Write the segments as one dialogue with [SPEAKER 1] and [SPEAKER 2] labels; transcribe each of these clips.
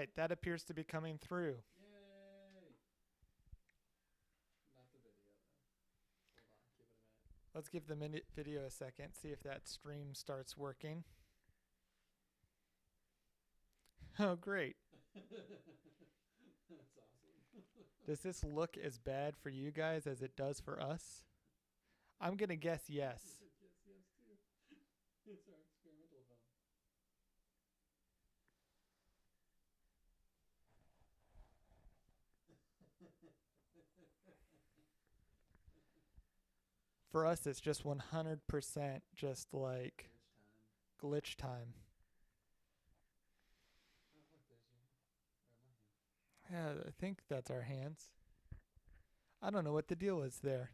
[SPEAKER 1] right, that appears to be coming through.
[SPEAKER 2] Yay! Not the video though. Hold on, give it a minute.
[SPEAKER 1] Let's give the video a second, see if that stream starts working. Oh, great.
[SPEAKER 2] That's awesome.
[SPEAKER 1] Does this look as bad for you guys as it does for us? I'm going to guess yes.
[SPEAKER 2] Yes, too. It's our experimental film.
[SPEAKER 1] For us, it's just 100% just like glitch time.
[SPEAKER 2] Oh, look, there's your,
[SPEAKER 1] Yeah, I think that's our hands. I don't know what the deal is there.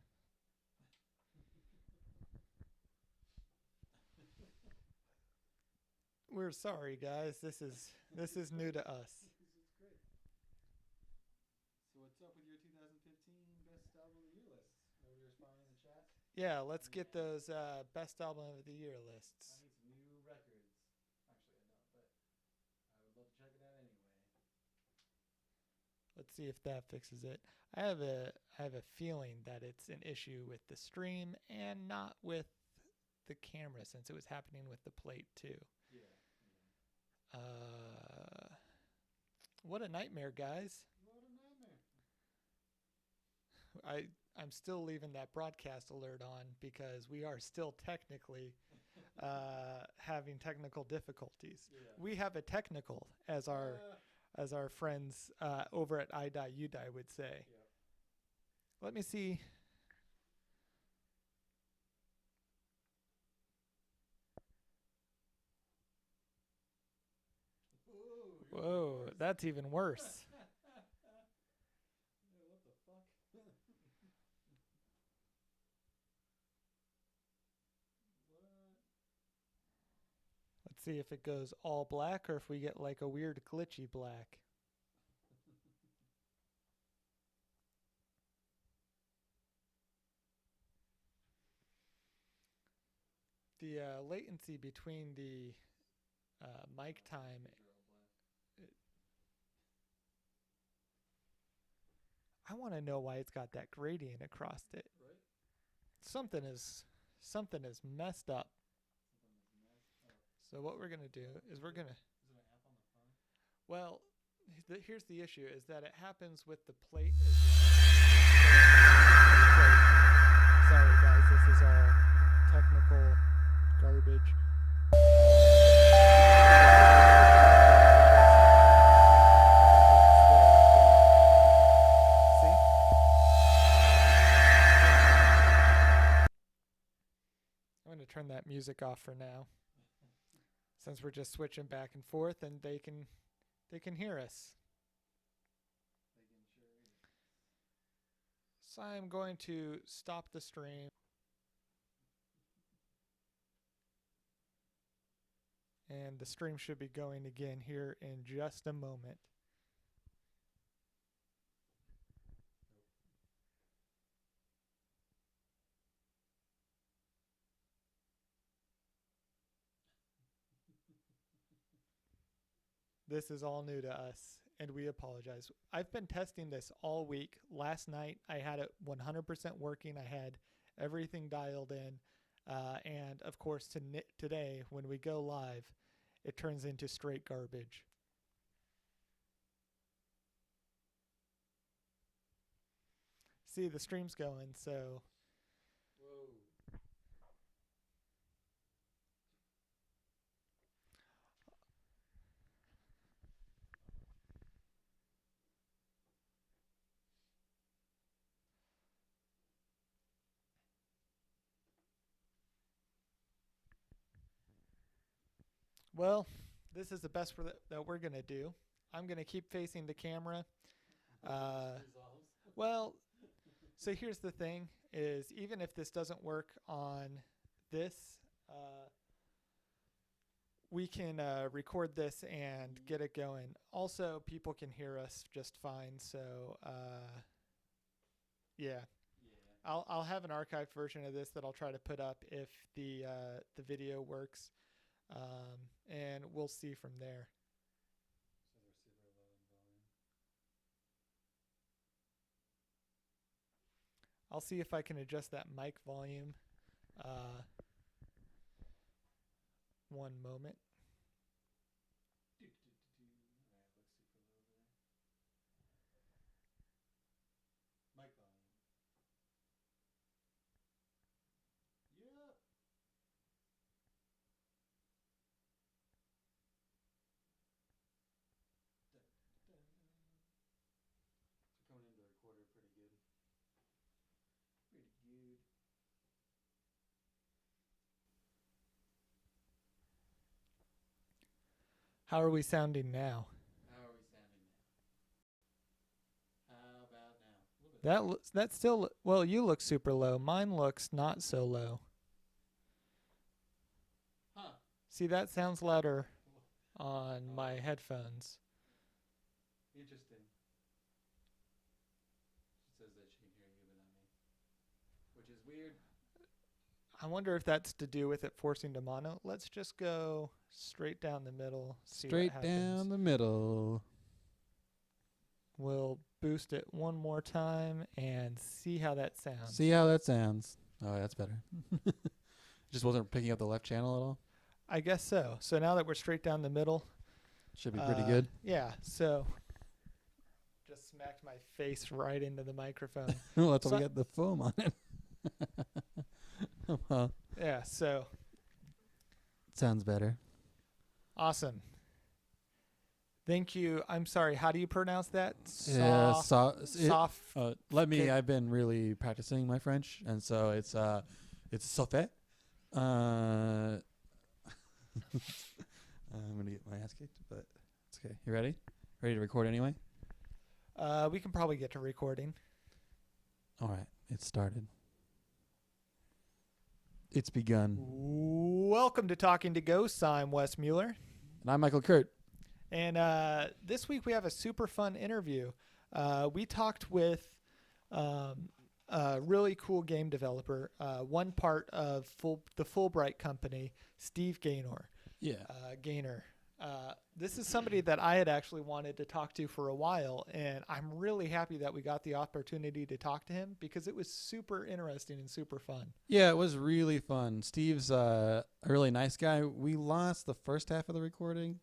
[SPEAKER 1] We're sorry, guys. This is new to us.
[SPEAKER 2] This is great. So what's up with your 2015 Best Album of the Year lists? Nobody responding in the chat?
[SPEAKER 1] Yeah, let's get those best album of the year lists.
[SPEAKER 2] I need some new records. Actually, I don't, but I would love to check it out anyway.
[SPEAKER 1] Let's see if that fixes it. I have a feeling that it's an issue with the stream and not with the camera, since it was happening with the plate too.
[SPEAKER 2] Yeah.
[SPEAKER 1] What a nightmare, guys.
[SPEAKER 2] What a nightmare.
[SPEAKER 1] I'm still leaving that broadcast alert on because we are still technically having technical difficulties.
[SPEAKER 2] Yeah.
[SPEAKER 1] We have a technical, as our friends over at I.UDI would say.
[SPEAKER 2] Yep.
[SPEAKER 1] Let me see. Whoa, that's even worse.
[SPEAKER 2] Yeah, what the fuck? What?
[SPEAKER 1] Let's see if it goes all black or if we get like a weird glitchy black. The latency between the mic time. I want to know why it's got that gradient across it.
[SPEAKER 2] Right?
[SPEAKER 1] Something is messed up. So what we're gonna do is we're gonna.
[SPEAKER 2] Is it an app on the phone?
[SPEAKER 1] Well, here's the issue: is that it happens with the plate as well. Sorry, guys, this is all technical garbage. I'm going to turn that music off for now, since we're just switching back and forth, and they can hear us.
[SPEAKER 2] They can sure is.
[SPEAKER 1] So I'm going to stop the stream. And the stream should be going again here in just a moment. This is all new to us, and we apologize. I've been testing this all week. Last night, I had it 100% working. I had everything dialed in. And, of course, today, when we go live, it turns into straight garbage. See, the stream's going, so...
[SPEAKER 2] Whoa.
[SPEAKER 1] Well, this is the best that we're going to do. I'm going to keep facing the camera. Well, so here's the thing, is even if this doesn't work on this, we can record this and get it going. Also, people can hear us just fine, so yeah. I'll have an archived version of this that I'll try to put up if the video works, and we'll see from there.
[SPEAKER 2] So they're super low.
[SPEAKER 1] I'll see if I can adjust that mic volume. One moment.
[SPEAKER 2] Mic volume. Yep. So coming into the recorder pretty good.
[SPEAKER 1] Pretty good. How are we sounding now?
[SPEAKER 2] How are we sounding now? How about now? A little bit.
[SPEAKER 1] That's still well. You look super low. Mine looks not so low.
[SPEAKER 2] Huh.
[SPEAKER 1] See, that sounds louder on my headphones.
[SPEAKER 2] Interesting. She says that she can hear you, but not me. Which is weird.
[SPEAKER 1] I wonder if that's to do with it forcing to mono. Let's just go straight down the middle. See
[SPEAKER 3] Straight
[SPEAKER 1] what happens.
[SPEAKER 3] down the middle.
[SPEAKER 1] We'll boost it one more time and see how that sounds.
[SPEAKER 3] See how that sounds. Oh, that's better. Just wasn't picking up the left channel at all.
[SPEAKER 1] I guess so. So now that we're straight down the middle,
[SPEAKER 3] Should be pretty good.
[SPEAKER 1] Yeah. So just smacked my face right into the microphone.
[SPEAKER 3] Well, that's
[SPEAKER 1] So-
[SPEAKER 3] why we got the foam on it. Well,
[SPEAKER 1] Yeah. So
[SPEAKER 3] sounds better.
[SPEAKER 1] awesome. Thank you. I'm sorry. How do you pronounce that?
[SPEAKER 3] Yeah,
[SPEAKER 1] Soft. Okay.
[SPEAKER 3] I've been really practicing my French, and so it's sauvé. I'm gonna get my ass kicked, but it's okay. You ready? Ready to record anyway?
[SPEAKER 1] We can probably get to recording.
[SPEAKER 3] All right, it started. It's begun.
[SPEAKER 1] Welcome to Talking to Ghosts. I'm Wes Mueller.
[SPEAKER 3] And I'm Michael Kurt.
[SPEAKER 1] And this week we have a super fun interview. We talked with a really cool game developer, one part of the Fullbright Company, Steve Gaynor.
[SPEAKER 3] Yeah.
[SPEAKER 1] Gaynor. This is somebody that I had actually wanted to talk to for a while, and I'm really happy that we got the opportunity to talk to him because it was super interesting and super fun.
[SPEAKER 3] Yeah, it was really fun. Steve's a really nice guy. We lost the first half of the recording.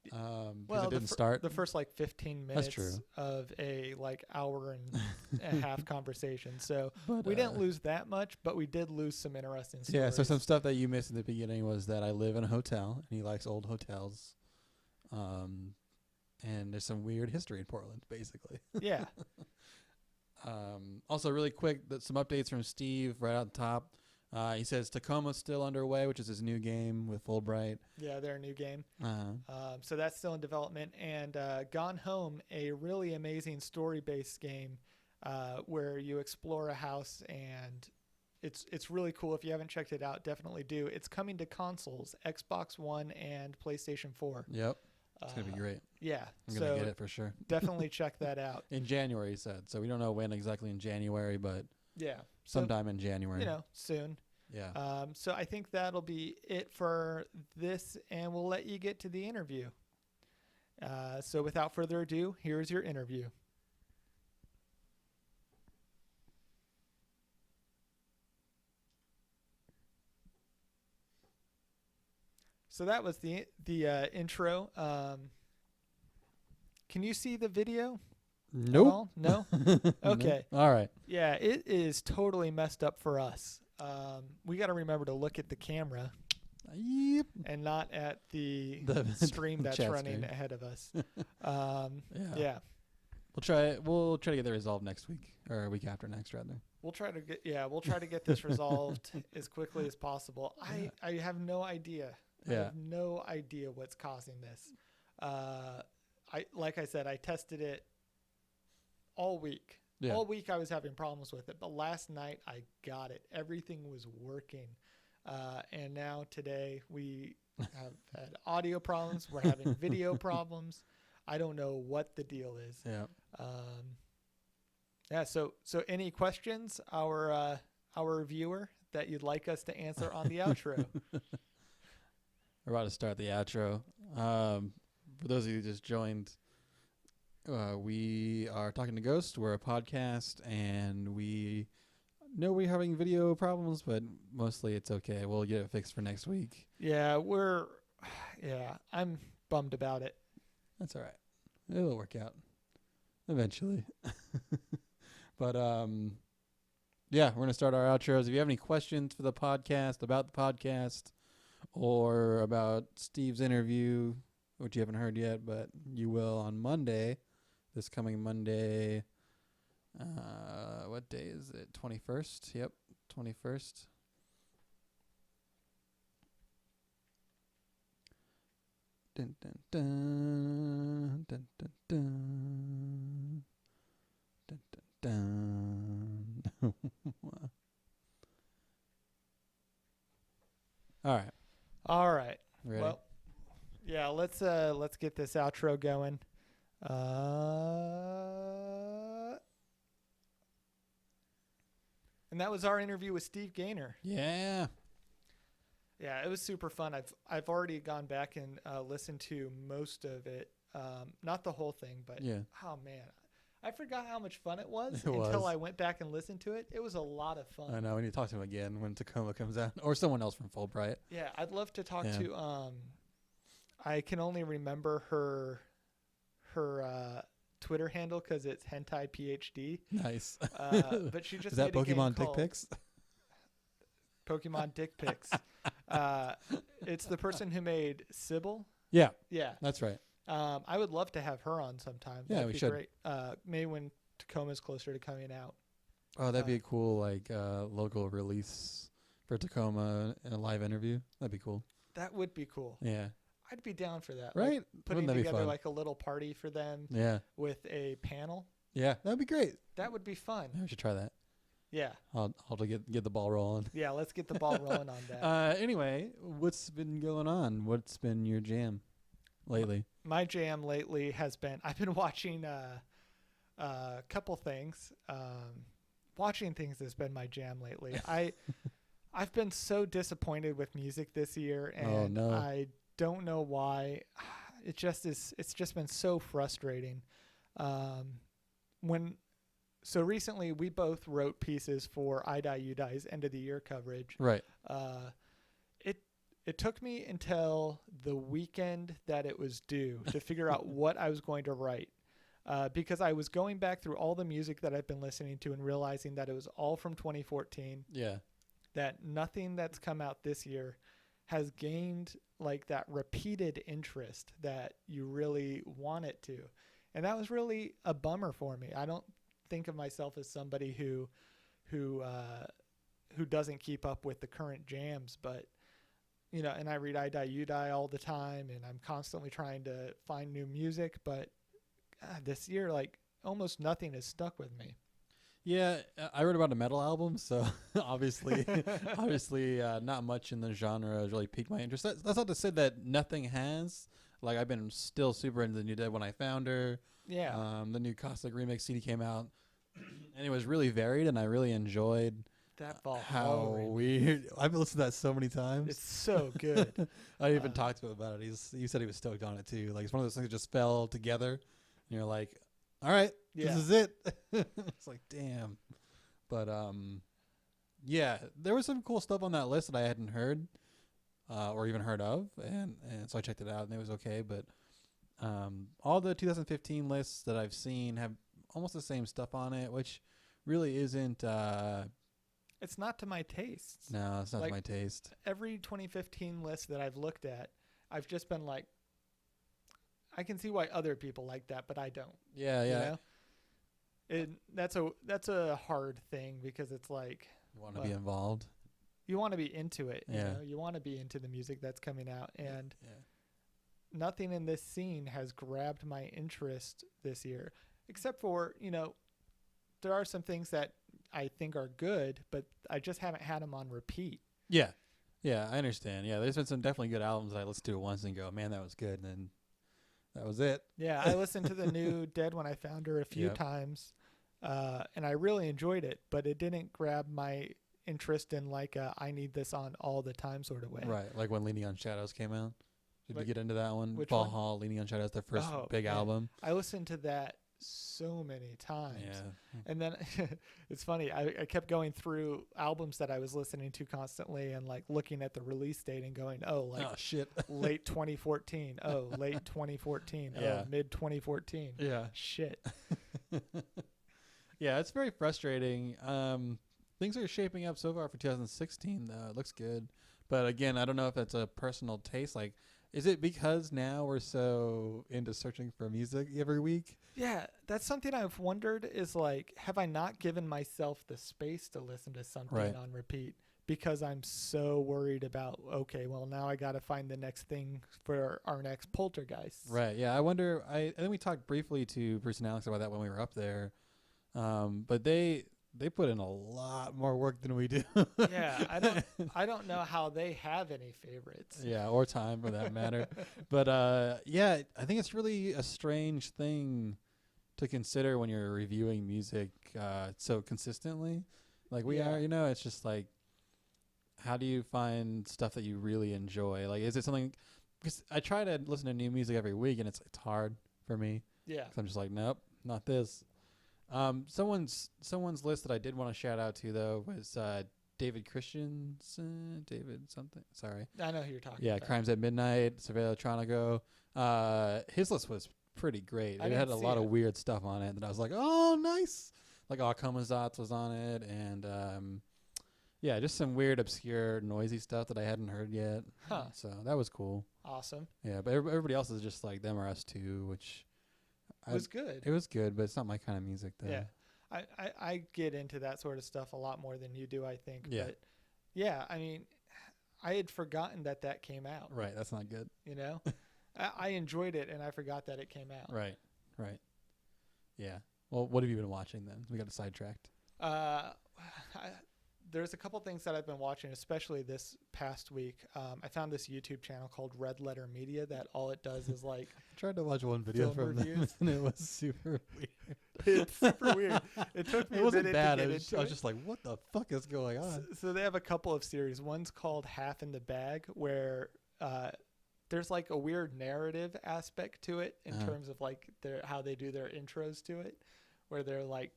[SPEAKER 3] It didn't start.
[SPEAKER 1] The first 15 minutes
[SPEAKER 3] That's true.
[SPEAKER 1] of a hour and a half conversation. So
[SPEAKER 3] But,
[SPEAKER 1] we didn't lose that much, but we did lose some interesting stories.
[SPEAKER 3] Yeah, so some stuff that you missed in the beginning was that I live in a hotel, and he likes old hotels. And there's some weird history in Portland, basically.
[SPEAKER 1] Yeah.
[SPEAKER 3] Also, really quick, some updates from Steve right on top. He says Tacoma's still underway, which is his new game with Fullbright.
[SPEAKER 1] Yeah, their new game.
[SPEAKER 3] Uh-huh.
[SPEAKER 1] So that's still in development. And Gone Home, a really amazing story-based game where you explore a house, and it's really cool. If you haven't checked it out, definitely do. It's coming to consoles, Xbox One and PlayStation 4.
[SPEAKER 3] Yep. It's going to be great.
[SPEAKER 1] Yeah.
[SPEAKER 3] I'm going to get it for sure.
[SPEAKER 1] Definitely check that out.
[SPEAKER 3] In January, he said. So we don't know when exactly in January, but
[SPEAKER 1] Yeah.
[SPEAKER 3] sometime in January.
[SPEAKER 1] Soon.
[SPEAKER 3] Yeah.
[SPEAKER 1] So I think that'll be it for this, and we'll let you get to the interview. So without further ado, here's your interview. So that was the intro. Can you see the video?
[SPEAKER 3] Nope.
[SPEAKER 1] At all? No? Okay.
[SPEAKER 3] All right.
[SPEAKER 1] Yeah, it is totally messed up for us. We got to remember to look at the camera
[SPEAKER 3] Yep.
[SPEAKER 1] and not at the
[SPEAKER 3] The
[SPEAKER 1] stream that's
[SPEAKER 3] chat
[SPEAKER 1] running
[SPEAKER 3] stream.
[SPEAKER 1] ahead of us.
[SPEAKER 3] Yeah.
[SPEAKER 1] Yeah.
[SPEAKER 3] We'll try to get that resolved next week, or a week after next, rather.
[SPEAKER 1] We'll try to get this resolved as quickly as possible.
[SPEAKER 3] Yeah.
[SPEAKER 1] I have no idea. I
[SPEAKER 3] Yeah.
[SPEAKER 1] have no idea what's causing this. Like I said, I tested it all week.
[SPEAKER 3] Yeah.
[SPEAKER 1] All week I was having problems with it, but last night I got it. Everything was working. And now today we have had audio problems. We're having video problems. I don't know what the deal is.
[SPEAKER 3] Yeah.
[SPEAKER 1] So any questions, our viewer, that you'd like us to answer on the outro?
[SPEAKER 3] We're about to start the outro. For those of you who just joined, we are Talking to Ghosts. We're a podcast, and we know we're having video problems, but mostly it's okay. We'll get it fixed for next week.
[SPEAKER 1] Yeah, I'm bummed about it.
[SPEAKER 3] That's all right. It'll work out eventually. But yeah, we're gonna start our outros. If you have any questions for the podcast, about the podcast, or about Steve's interview, which you haven't heard yet, but you will on Monday, this coming Monday. What day is it? 21st. Yep, 21st. Dun, dun, dun, dun, dun, dun. Dun, dun, dun. All right. Ready?
[SPEAKER 1] Well, yeah, let's get this outro going. And that was our interview with Steve Gaynor.
[SPEAKER 3] Yeah.
[SPEAKER 1] Yeah, it was super fun. I've already gone back and listened to most of it. Not the whole thing, but
[SPEAKER 3] Yeah.
[SPEAKER 1] oh man, I forgot how much fun it was
[SPEAKER 3] It
[SPEAKER 1] until
[SPEAKER 3] was.
[SPEAKER 1] I went back and listened to it. It was a lot of fun.
[SPEAKER 3] I know. We need to talk to him again when Tacoma comes out, or someone else from Fullbright.
[SPEAKER 1] Yeah, I'd love to talk
[SPEAKER 3] Yeah.
[SPEAKER 1] to. I can only remember her Twitter handle because it's hentai PhD.
[SPEAKER 3] Nice.
[SPEAKER 1] But she just
[SPEAKER 3] Is that
[SPEAKER 1] made a game
[SPEAKER 3] Pokemon dick
[SPEAKER 1] called
[SPEAKER 3] pics?
[SPEAKER 1] Pokemon Dick Pics. It's the person who made Sybil.
[SPEAKER 3] Yeah,
[SPEAKER 1] Yeah.
[SPEAKER 3] that's right.
[SPEAKER 1] I would love to have her on sometime.
[SPEAKER 3] Yeah,
[SPEAKER 1] That'd
[SPEAKER 3] we
[SPEAKER 1] be
[SPEAKER 3] should.
[SPEAKER 1] Great. Maybe when Tacoma's closer to coming out.
[SPEAKER 3] Oh, that'd be a cool local release for Tacoma in a live interview. That'd be cool.
[SPEAKER 1] That would be cool.
[SPEAKER 3] Yeah.
[SPEAKER 1] I'd be down for that.
[SPEAKER 3] Right?
[SPEAKER 1] Like putting
[SPEAKER 3] Wouldn't that be
[SPEAKER 1] together
[SPEAKER 3] fun?
[SPEAKER 1] like a little party for them
[SPEAKER 3] Yeah.
[SPEAKER 1] with a panel.
[SPEAKER 3] Yeah. That'd be great.
[SPEAKER 1] That would be fun.
[SPEAKER 3] Yeah, we should try that.
[SPEAKER 1] Yeah.
[SPEAKER 3] I'll get the ball rolling.
[SPEAKER 1] Yeah. Let's get the ball rolling on that.
[SPEAKER 3] Anyway, what's been going on? What's been your jam lately?
[SPEAKER 1] My jam lately has been I've been watching a couple things. Watching things has been my jam lately. I've been so disappointed with music this year, and
[SPEAKER 3] no.
[SPEAKER 1] I don't know why. It just is. It's just been so frustrating. So recently we both wrote pieces for I Die You Die's end of the year coverage.
[SPEAKER 3] Right.
[SPEAKER 1] It took me until the weekend that it was due to figure out what I was going to write. Because I was going back through all the music that I've been listening to and realizing that it was all from 2014,
[SPEAKER 3] Yeah.
[SPEAKER 1] that nothing that's come out this year has gained like that repeated interest that you really want it to. And that was really a bummer for me. I don't think of myself as somebody who doesn't keep up with the current jams, but you know, and I read I Die You Die all the time, and I'm constantly trying to find new music, but this year, like, almost nothing has stuck with me.
[SPEAKER 3] Yeah, I wrote about a metal album, so obviously not much in the genre has really piqued my interest. That's not to say that nothing has. Like, I've been still super into the new Dead When I Found Her.
[SPEAKER 1] Yeah.
[SPEAKER 3] The new Caustic remix CD came out, and it was really varied, and I really enjoyed
[SPEAKER 1] That Valhalla
[SPEAKER 3] how
[SPEAKER 1] remix.
[SPEAKER 3] weird. I've listened to that so many times.
[SPEAKER 1] It's so good.
[SPEAKER 3] I even talked to him about it. He said he was stoked on it too. Like, it's one of those things that just fell together, and you're like, all right,
[SPEAKER 1] Yeah.
[SPEAKER 3] this is it. It's like, damn. But yeah, there was some cool stuff on that list that I hadn't heard or even heard of, and so I checked it out, and it was okay. But all the 2015 lists that I've seen have almost the same stuff on it, which really isn't.
[SPEAKER 1] It's not to my tastes.
[SPEAKER 3] No, it's not
[SPEAKER 1] Like,
[SPEAKER 3] my taste.
[SPEAKER 1] Every 2015 list that I've looked at, I've just been like, I can see why other people like that, but I don't.
[SPEAKER 3] Yeah, yeah.
[SPEAKER 1] You know? That's a hard thing because it's like
[SPEAKER 3] You want to be involved.
[SPEAKER 1] you want to be into it.
[SPEAKER 3] Yeah.
[SPEAKER 1] You know? You want to be into the music that's coming out, and
[SPEAKER 3] Yeah.
[SPEAKER 1] nothing in this scene has grabbed my interest this year, except for, you know, there are some things that I think are good, but I just haven't had them on repeat.
[SPEAKER 3] Yeah. Yeah, I understand. Yeah, there's been some definitely good albums that I listened to once and go, man, that was good. And then that was it.
[SPEAKER 1] Yeah, I listened to the new Dead When I Found Her a few
[SPEAKER 3] Yep.
[SPEAKER 1] times, and I really enjoyed it, but it didn't grab my interest in like I need this on all the time sort of way.
[SPEAKER 3] Right. Like when Leaning on Shadows came out. Did
[SPEAKER 1] Like,
[SPEAKER 3] you get into that one?
[SPEAKER 1] which one?
[SPEAKER 3] Valhalla, Leaning on Shadows, their first
[SPEAKER 1] Oh,
[SPEAKER 3] big
[SPEAKER 1] yeah.
[SPEAKER 3] album.
[SPEAKER 1] I listened to that so many times.
[SPEAKER 3] Yeah.
[SPEAKER 1] And then it's funny. I kept going through albums that I was listening to constantly and like looking at the release date and going, oh, like
[SPEAKER 3] Oh shit.
[SPEAKER 1] late 2014. Oh, late 2014.
[SPEAKER 3] Yeah.
[SPEAKER 1] Oh, mid 2014.
[SPEAKER 3] Yeah.
[SPEAKER 1] Shit.
[SPEAKER 3] Yeah, it's very frustrating. Things are shaping up so far for 2016 though. It looks good. But again, I don't know if that's a personal taste. Like, is it because now we're so into searching for music every week?
[SPEAKER 1] Yeah, that's something I've wondered is like, have I not given myself the space to listen to something
[SPEAKER 3] Right.
[SPEAKER 1] on repeat because I'm so worried about, okay, well, now I got to find the next thing for our next poltergeist.
[SPEAKER 3] Right. Yeah. I wonder. I think we talked briefly to Bruce and Alex about that when we were up there. But they put in a lot more work than we do.
[SPEAKER 1] Yeah, I don't know how they have any favorites.
[SPEAKER 3] Yeah, or time for that matter. But yeah, I think it's really a strange thing to consider when you're reviewing music so consistently. Like we
[SPEAKER 1] Yeah.
[SPEAKER 3] are, it's just like, how do you find stuff that you really enjoy? Like, is it something? Because I try to listen to new music every week, and it's hard for me.
[SPEAKER 1] Yeah.
[SPEAKER 3] 'Cause I'm just like, nope, not this. Someone's list that I did want to shout out to though was David Christensen, David something. Sorry.
[SPEAKER 1] I know who you're talking
[SPEAKER 3] Yeah,
[SPEAKER 1] about.
[SPEAKER 3] Crimes at Midnight, Surveil Electronico. His list was pretty great.
[SPEAKER 1] I
[SPEAKER 3] It had a
[SPEAKER 1] didn't see
[SPEAKER 3] lot of
[SPEAKER 1] it.
[SPEAKER 3] weird stuff on it that I was like, oh, nice. Like Akamazats was on it, and yeah, just some weird, obscure, noisy stuff that I hadn't heard yet.
[SPEAKER 1] Huh.
[SPEAKER 3] So that was cool.
[SPEAKER 1] Awesome.
[SPEAKER 3] Yeah, but everybody else is just like Them or Us Too, which
[SPEAKER 1] It was good.
[SPEAKER 3] it was good, but it's not my kind of music though.
[SPEAKER 1] Yeah. I get into that sort of stuff a lot more than you do, I think.
[SPEAKER 3] Yeah.
[SPEAKER 1] But yeah, I mean, I had forgotten that came out.
[SPEAKER 3] Right, that's not good.
[SPEAKER 1] You know, I enjoyed it and I forgot that it came out.
[SPEAKER 3] Right. Yeah. Well, what have you been watching then? We got sidetracked.
[SPEAKER 1] There's a couple things that I've been watching, especially this past week. I found this YouTube channel called Red Letter Media that all it does is like
[SPEAKER 3] I tried to watch one video
[SPEAKER 1] Film
[SPEAKER 3] from
[SPEAKER 1] reviews.
[SPEAKER 3] them, and it was super weird.
[SPEAKER 1] it's super weird. It took me
[SPEAKER 3] It
[SPEAKER 1] a
[SPEAKER 3] wasn't
[SPEAKER 1] minute
[SPEAKER 3] bad.
[SPEAKER 1] to
[SPEAKER 3] I
[SPEAKER 1] get
[SPEAKER 3] was
[SPEAKER 1] into it.
[SPEAKER 3] just like, what the fuck is going on?
[SPEAKER 1] So they have a couple of series. One's called Half in the Bag, where there's like a weird narrative aspect to it in terms of like how they do their intros to it, where they're like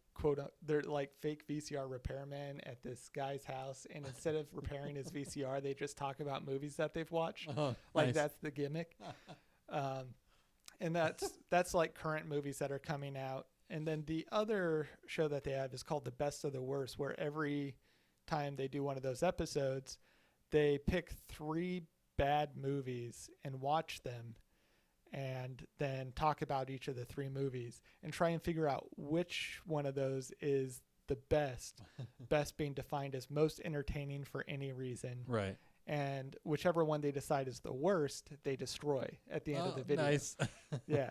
[SPEAKER 1] they're like fake VCR repairmen at this guy's house, and instead of repairing his VCR, they just talk about movies that they've watched.
[SPEAKER 3] Oh,
[SPEAKER 1] Like
[SPEAKER 3] nice.
[SPEAKER 1] that's the gimmick. And that's like current movies that are coming out. And then the other show that they have is called The Best of the Worst, where every time they do one of those episodes, they pick 3 bad movies and watch them and then talk about each of the 3 movies and try and figure out which one of those is the best. Best being defined as most entertaining for any reason.
[SPEAKER 3] Right.
[SPEAKER 1] And whichever one they decide is the worst, they destroy at the end of the video.
[SPEAKER 3] Nice.
[SPEAKER 1] Yeah.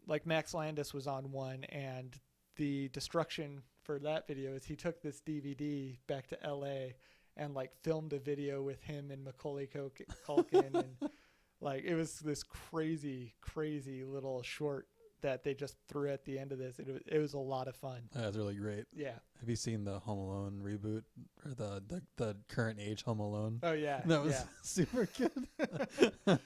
[SPEAKER 1] Like Max Landis was on one, and the destruction for that video is he took this DVD back to LA and like filmed a video with him and Macaulay Culkin and like it was this crazy little short that they just threw at the end of this. It was a lot of fun.
[SPEAKER 3] That was really great.
[SPEAKER 1] Yeah.
[SPEAKER 3] Have you seen the Home Alone reboot or the current age Home Alone?
[SPEAKER 1] Oh yeah.
[SPEAKER 3] That was
[SPEAKER 1] yeah.
[SPEAKER 3] super good.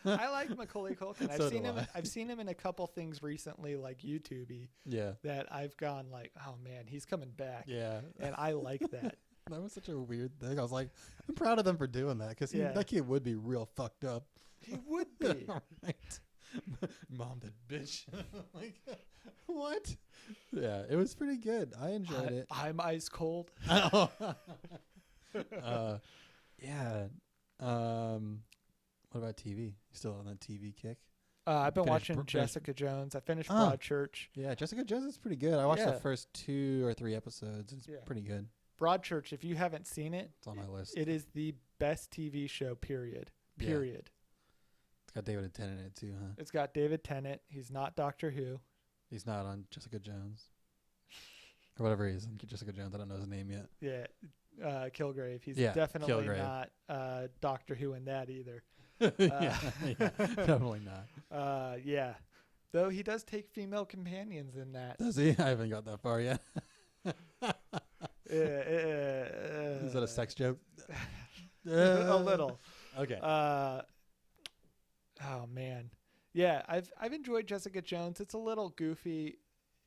[SPEAKER 1] I like Macaulay Culkin.
[SPEAKER 3] So do I.
[SPEAKER 1] I've seen him in a couple things recently, like YouTube-y,
[SPEAKER 3] Yeah.
[SPEAKER 1] that I've gone like, oh man, he's coming back.
[SPEAKER 3] Yeah.
[SPEAKER 1] And I like that.
[SPEAKER 3] That was such a weird thing. I was like, I'm proud of them for doing that because
[SPEAKER 1] Yeah.
[SPEAKER 3] that kid would be real fucked up.
[SPEAKER 1] He would be.
[SPEAKER 3] Right. Mom, that bitch. Like, what? Yeah, it was pretty good. I enjoyed it.
[SPEAKER 1] I'm ice cold.
[SPEAKER 3] Yeah. What about TV? You still on that TV kick?
[SPEAKER 1] I've been
[SPEAKER 3] Finished
[SPEAKER 1] watching Jessica Jones. I finished
[SPEAKER 3] Oh.
[SPEAKER 1] Broadchurch.
[SPEAKER 3] Yeah, Jessica Jones is pretty good. I watched
[SPEAKER 1] Yeah.
[SPEAKER 3] the first 2 or 3 episodes. It's
[SPEAKER 1] Yeah.
[SPEAKER 3] pretty good.
[SPEAKER 1] Broadchurch, if you haven't seen it,
[SPEAKER 3] It's on my list.
[SPEAKER 1] it is the best TV show, period.
[SPEAKER 3] Yeah.
[SPEAKER 1] Period.
[SPEAKER 3] It's got David Tennant in it too, huh?
[SPEAKER 1] It's got David Tennant. He's not Doctor Who.
[SPEAKER 3] He's not on Jessica Jones. Or whatever he is on Jessica Jones. I don't know his name yet.
[SPEAKER 1] Yeah. Kilgrave. He's
[SPEAKER 3] Yeah,
[SPEAKER 1] definitely
[SPEAKER 3] Kilgrave.
[SPEAKER 1] not Doctor Who in that either.
[SPEAKER 3] yeah, definitely not.
[SPEAKER 1] Yeah. Though he does take female companions in that.
[SPEAKER 3] Does he? I haven't got that far yet. Is that a sex joke?
[SPEAKER 1] A little.
[SPEAKER 3] Okay.
[SPEAKER 1] Oh man, Yeah, I've enjoyed Jessica Jones. It's a little goofy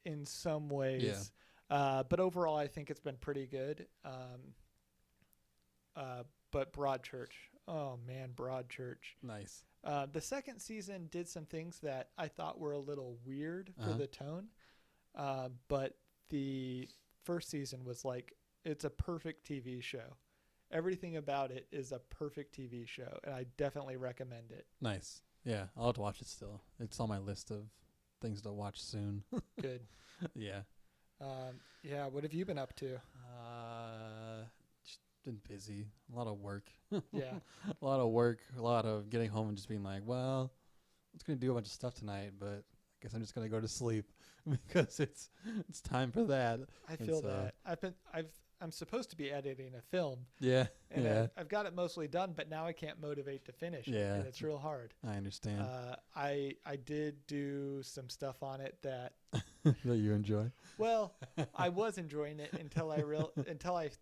[SPEAKER 1] in some ways, but overall I think it's been pretty good. But Broadchurch, oh man, Broadchurch.
[SPEAKER 3] Nice.
[SPEAKER 1] The second season did some things that I thought were a little weird for
[SPEAKER 3] Uh-huh.
[SPEAKER 1] the tone, but the first season was like, it's a perfect TV show. Everything about it is a perfect TV show, and I definitely recommend it.
[SPEAKER 3] Nice. Yeah, I'll have to watch it still. It's on my list of things to watch soon.
[SPEAKER 1] Good.
[SPEAKER 3] Yeah.
[SPEAKER 1] Yeah, what have you been up to?
[SPEAKER 3] Just been busy. A lot of work.
[SPEAKER 1] Yeah.
[SPEAKER 3] A lot of work. A lot of getting home and just being like, well, I was gonna do a bunch of stuff tonight, but I guess I'm just gonna go to sleep because it's time for that.
[SPEAKER 1] I feel
[SPEAKER 3] so-
[SPEAKER 1] that. I'm supposed to be editing a film,
[SPEAKER 3] Yeah.
[SPEAKER 1] and
[SPEAKER 3] Yeah.
[SPEAKER 1] I've got it mostly done, but now I can't motivate to finish it,
[SPEAKER 3] Yeah.
[SPEAKER 1] and it's real hard.
[SPEAKER 3] I understand
[SPEAKER 1] I did do some stuff on it that,
[SPEAKER 3] that you enjoy.
[SPEAKER 1] well, I was enjoying it until until I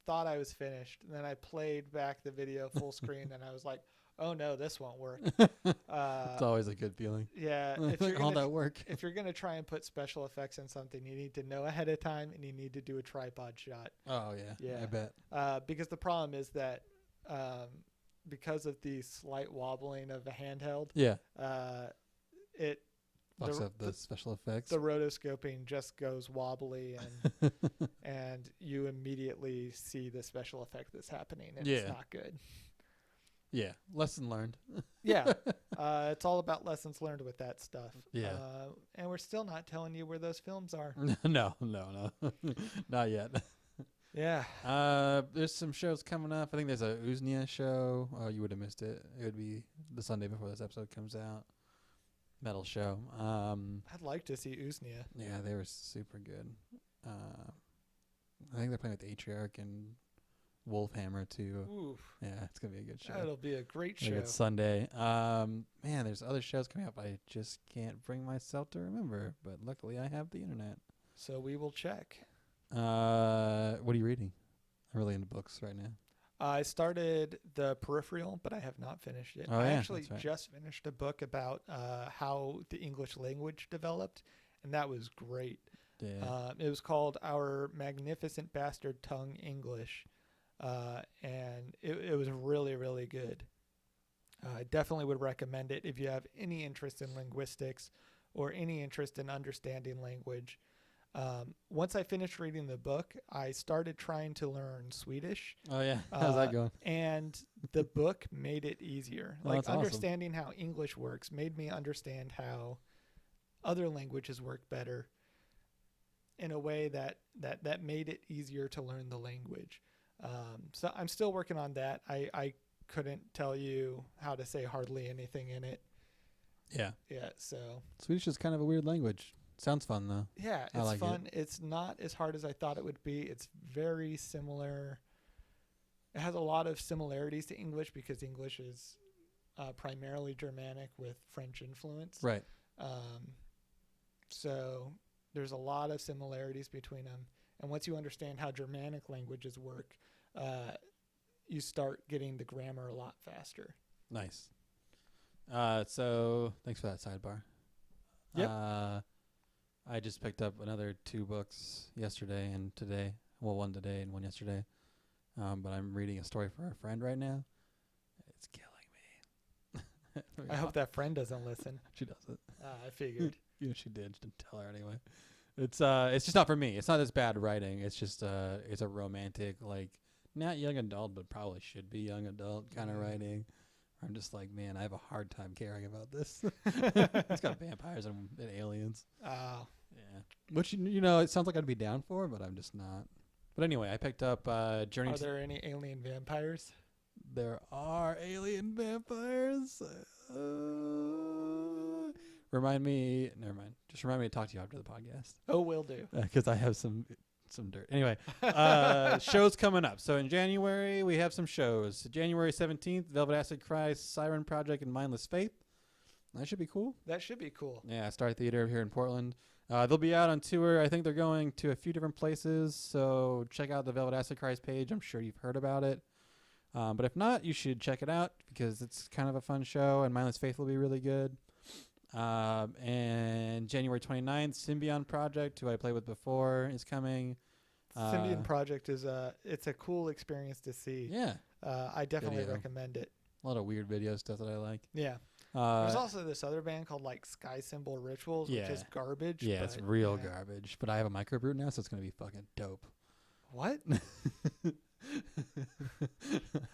[SPEAKER 1] thought I was finished, and then I played back the video full screen, and I was like, oh no, this won't work.
[SPEAKER 3] It's always a good feeling.
[SPEAKER 1] Yeah,
[SPEAKER 3] Like all that work.
[SPEAKER 1] if you're gonna try and put special effects in something, you need to know ahead of time, and you need to do a tripod shot.
[SPEAKER 3] Oh yeah.
[SPEAKER 1] Yeah.
[SPEAKER 3] I bet.
[SPEAKER 1] Because the problem is that because of the slight wobbling of a handheld,
[SPEAKER 3] Yeah.
[SPEAKER 1] it
[SPEAKER 3] Fucks
[SPEAKER 1] the-
[SPEAKER 3] up the special effects.
[SPEAKER 1] the rotoscoping just goes wobbly, and you immediately see the special effect that's happening, and it's
[SPEAKER 3] Yeah.
[SPEAKER 1] not good.
[SPEAKER 3] Yeah. Lesson learned.
[SPEAKER 1] Yeah, it's all about lessons learned with that stuff.
[SPEAKER 3] Yeah.
[SPEAKER 1] And we're still not telling you where those films are.
[SPEAKER 3] no. Not yet.
[SPEAKER 1] Yeah.
[SPEAKER 3] There's some shows coming up. I think there's a Uznia show. Oh, you would have missed it. It would be the Sunday before this episode comes out. Metal show.
[SPEAKER 1] I'd like to see Uznia.
[SPEAKER 3] Yeah, they were super good. I think they're playing with Atriarch and Wolfhammer too.
[SPEAKER 1] Oof.
[SPEAKER 3] Yeah, it's gonna be a good show.
[SPEAKER 1] That'll be a great
[SPEAKER 3] I think
[SPEAKER 1] show.
[SPEAKER 3] it's Sunday. Man, there's other shows coming up. I just can't bring myself to remember. But luckily, I have the internet.
[SPEAKER 1] So we will check.
[SPEAKER 3] What are you reading? I'm really into books right now.
[SPEAKER 1] I started The Peripheral, but I have not finished it.
[SPEAKER 3] Oh,
[SPEAKER 1] I
[SPEAKER 3] yeah,
[SPEAKER 1] actually
[SPEAKER 3] that's right.
[SPEAKER 1] just finished a book about how the English language developed, and that was great.
[SPEAKER 3] Yeah.
[SPEAKER 1] It was called Our Magnificent Bastard Tongue English, and it was really, really good. I definitely would recommend it if you have any interest in linguistics or any interest in understanding language. Once I finished reading the book, I started trying to learn Swedish,
[SPEAKER 3] Oh yeah. How's that going?
[SPEAKER 1] and the book made it easier.
[SPEAKER 3] Oh,
[SPEAKER 1] Like
[SPEAKER 3] that's awesome.
[SPEAKER 1] understanding how English works made me understand how other languages work better in a way that made it easier to learn the language. So I'm still working on that. I couldn't tell you how to say hardly anything in it.
[SPEAKER 3] Yeah.
[SPEAKER 1] Yeah, so
[SPEAKER 3] Swedish is kind of a weird language. Sounds fun though.
[SPEAKER 1] yeah,
[SPEAKER 3] I
[SPEAKER 1] it's
[SPEAKER 3] like it.
[SPEAKER 1] fun. It's not as hard as I thought it would be. It's very similar. It has a lot of similarities to English because English is primarily Germanic with French influence.
[SPEAKER 3] Right.
[SPEAKER 1] So there's a lot of similarities between them. And once you understand how Germanic languages work, you start getting the grammar a lot faster.
[SPEAKER 3] Nice. So thanks for that sidebar.
[SPEAKER 1] Yep.
[SPEAKER 3] I just picked up another 2 books yesterday and today. Well, one today and one yesterday. But I'm reading a story for a friend right now. It's killing me.
[SPEAKER 1] I hope that friend doesn't listen.
[SPEAKER 3] she doesn't.
[SPEAKER 1] I figured.
[SPEAKER 3] You know she did. She didn't tell her anyway. It's just not for me. It's not as bad writing. It's just it's a romantic, like, not young adult, but probably should be young adult kind of writing. I'm just like, man, I have a hard time caring about this. It's got vampires and aliens.
[SPEAKER 1] Oh,
[SPEAKER 3] Yeah. Which, you know, it sounds like I'd be down for, but I'm just not. But anyway, I picked up Journey
[SPEAKER 1] are
[SPEAKER 3] to...
[SPEAKER 1] there any alien vampires?
[SPEAKER 3] There are alien vampires. Remind me... Never mind. Just remind me to talk to you after the podcast.
[SPEAKER 1] Oh, will do.
[SPEAKER 3] Because I have some dirt. Anyway, shows coming up. So in January, we have some shows. January 17th, Velvet Acid Christ, Siren Project, and Mindless Faith. That should be cool.
[SPEAKER 1] That should be cool.
[SPEAKER 3] Yeah, Star Theater here in Portland. They'll be out on tour. I think they're going to a few different places. So check out the Velvet Acid Christ page. I'm sure you've heard about it. But if not, you should check it out because it's kind of a fun show. And Mindless Faith will be really good. And January 29th, Symbion Project, who I played with before, is coming.
[SPEAKER 1] Symbian Project is it's a cool experience to see.
[SPEAKER 3] Yeah.
[SPEAKER 1] I definitely
[SPEAKER 3] Video.
[SPEAKER 1] recommend it.
[SPEAKER 3] A lot of weird video stuff that I like.
[SPEAKER 1] Yeah. There's also this other band called like Sky Symbol Rituals, which is garbage.
[SPEAKER 3] Yeah, it's real garbage. But I have a microbrew now, so it's going to be fucking dope.
[SPEAKER 1] What?
[SPEAKER 3] The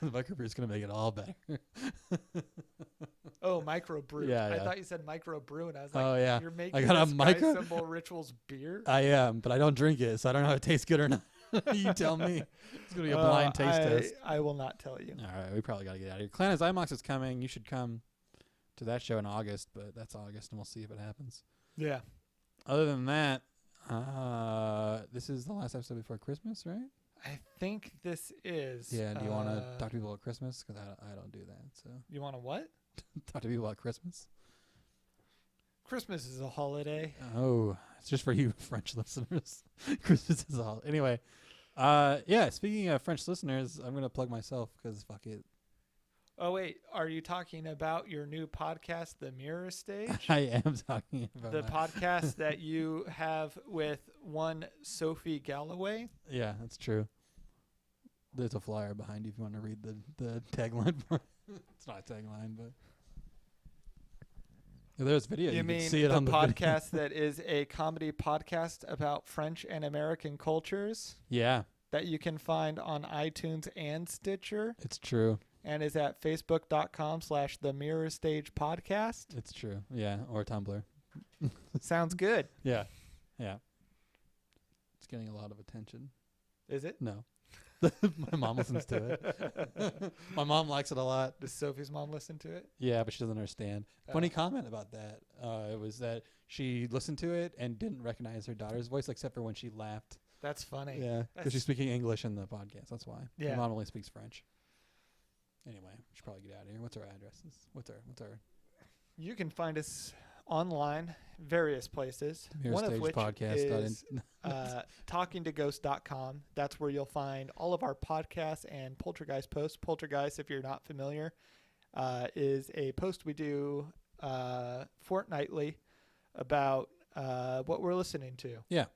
[SPEAKER 3] microbrew is going to make it all better.
[SPEAKER 1] Oh, microbrew.
[SPEAKER 3] Yeah,
[SPEAKER 1] I
[SPEAKER 3] yeah.
[SPEAKER 1] thought you said microbrew, and I was like,
[SPEAKER 3] Oh, yeah.
[SPEAKER 1] You're making
[SPEAKER 3] I got a
[SPEAKER 1] Sky Symbol Rituals beer?
[SPEAKER 3] I am, but I don't drink it, so I don't know if it tastes good or not. You tell me. It's going to be a blind taste test.
[SPEAKER 1] I will not tell you.
[SPEAKER 3] All right, we probably got to get out of here. Clan of Zymox is coming. You should come to that show in August, but that's August, and we'll see if it happens.
[SPEAKER 1] Yeah.
[SPEAKER 3] Other than that, this is the last episode before Christmas, right?
[SPEAKER 1] I think this is.
[SPEAKER 3] Yeah, do you want to talk to people about Christmas? Because I don't do that, so.
[SPEAKER 1] You want to what?
[SPEAKER 3] Talk to people about Christmas?
[SPEAKER 1] Christmas is a holiday.
[SPEAKER 3] Oh, it's just for you French listeners. Christmas is a holiday. Anyway, yeah, speaking of French listeners, I'm going to plug myself because fuck it.
[SPEAKER 1] Oh, wait. Are you talking about your new podcast, The Mirror Stage?
[SPEAKER 3] I am talking about
[SPEAKER 1] the
[SPEAKER 3] that.
[SPEAKER 1] podcast that you have with one Sophie Galloway.
[SPEAKER 3] Yeah, that's true. There's a flyer behind you if you want to read the tagline for it. It's not a tagline, but there's video. You
[SPEAKER 1] mean
[SPEAKER 3] can see it
[SPEAKER 1] the
[SPEAKER 3] on the
[SPEAKER 1] podcast that is a comedy podcast about French and American cultures
[SPEAKER 3] Yeah,
[SPEAKER 1] that you can find on iTunes and Stitcher
[SPEAKER 3] it's true.
[SPEAKER 1] and is at facebook.com/The Mirror Stage Podcast.
[SPEAKER 3] It's true. Yeah, or Tumblr.
[SPEAKER 1] Sounds good.
[SPEAKER 3] Yeah, yeah. It's getting a lot of attention.
[SPEAKER 1] Is it?
[SPEAKER 3] No. My mom listens to it. My mom likes it a lot.
[SPEAKER 1] Does Sophie's mom listen to it?
[SPEAKER 3] Yeah, but she doesn't understand. Funny comment about that. It was that she listened to it and didn't recognize her daughter's voice except for when she laughed.
[SPEAKER 1] That's funny.
[SPEAKER 3] Yeah, because she's speaking English in the podcast. That's why.
[SPEAKER 1] Yeah.
[SPEAKER 3] My mom only speaks French. Anyway, we should probably get out of here. What's our addresses? What's our
[SPEAKER 1] You can find us online, various places.
[SPEAKER 3] Mirror
[SPEAKER 1] One of
[SPEAKER 3] Stage
[SPEAKER 1] which
[SPEAKER 3] podcast
[SPEAKER 1] is talkingtoghost.com. That's where you'll find all of our podcasts and Poltergeist posts. Poltergeist, if you're not familiar, is a post we do fortnightly about what we're listening to.
[SPEAKER 3] Yeah.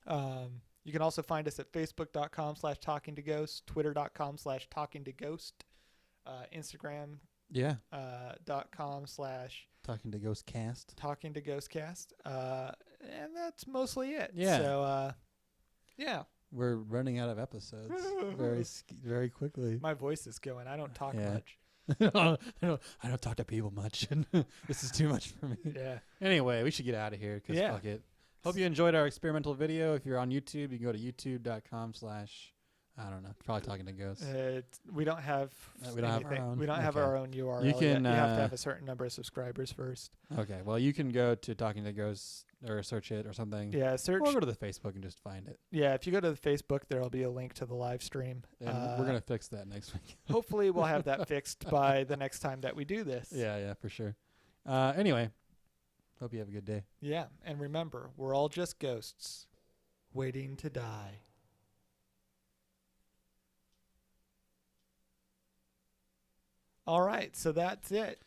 [SPEAKER 1] You can also find us at facebook.com/talkingtoghost, twitter.com/talkingtoghost, Instagram
[SPEAKER 3] Yeah.
[SPEAKER 1] .com/
[SPEAKER 3] Talking to Ghost Cast.
[SPEAKER 1] Talking to Ghostcast. And that's mostly it.
[SPEAKER 3] Yeah.
[SPEAKER 1] So, yeah.
[SPEAKER 3] We're running out of episodes very quickly.
[SPEAKER 1] My voice is going. I don't talk
[SPEAKER 3] Yeah.
[SPEAKER 1] much.
[SPEAKER 3] I don't talk to people much. This is too much for me.
[SPEAKER 1] Yeah.
[SPEAKER 3] Anyway, we should get out of here because
[SPEAKER 1] Yeah.
[SPEAKER 3] fuck it. Hope you enjoyed our experimental video. If you're on YouTube, you can go to youtube.com/ I don't know. Probably Talking to Ghosts.
[SPEAKER 1] We don't have
[SPEAKER 3] We don't have our
[SPEAKER 1] anything.
[SPEAKER 3] own?
[SPEAKER 1] We don't have
[SPEAKER 3] Okay.
[SPEAKER 1] our own URL.
[SPEAKER 3] You
[SPEAKER 1] yet.
[SPEAKER 3] can,
[SPEAKER 1] You have to have a certain number of subscribers first.
[SPEAKER 3] Okay. Well, you can go to Talking to Ghosts or search it or something.
[SPEAKER 1] Yeah, search.
[SPEAKER 3] Or go to the Facebook and just find it.
[SPEAKER 1] Yeah, if you go to the Facebook, there will be a link to the live stream.
[SPEAKER 3] And we're going to fix that next week.
[SPEAKER 1] Hopefully, we'll have that fixed by the next time that we do this.
[SPEAKER 3] Yeah, for sure. Anyway, hope you have a good day.
[SPEAKER 1] Yeah, and remember, we're all just ghosts waiting to die. All right, so that's it.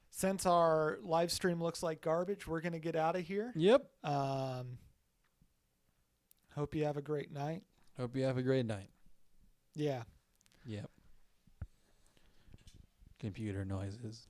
[SPEAKER 1] Since our live stream looks like garbage, we're going to get out of here.
[SPEAKER 3] Yep.
[SPEAKER 1] Hope you have a great night.
[SPEAKER 3] Hope you have a great night.
[SPEAKER 1] Yeah.
[SPEAKER 3] Yep. Computer noises.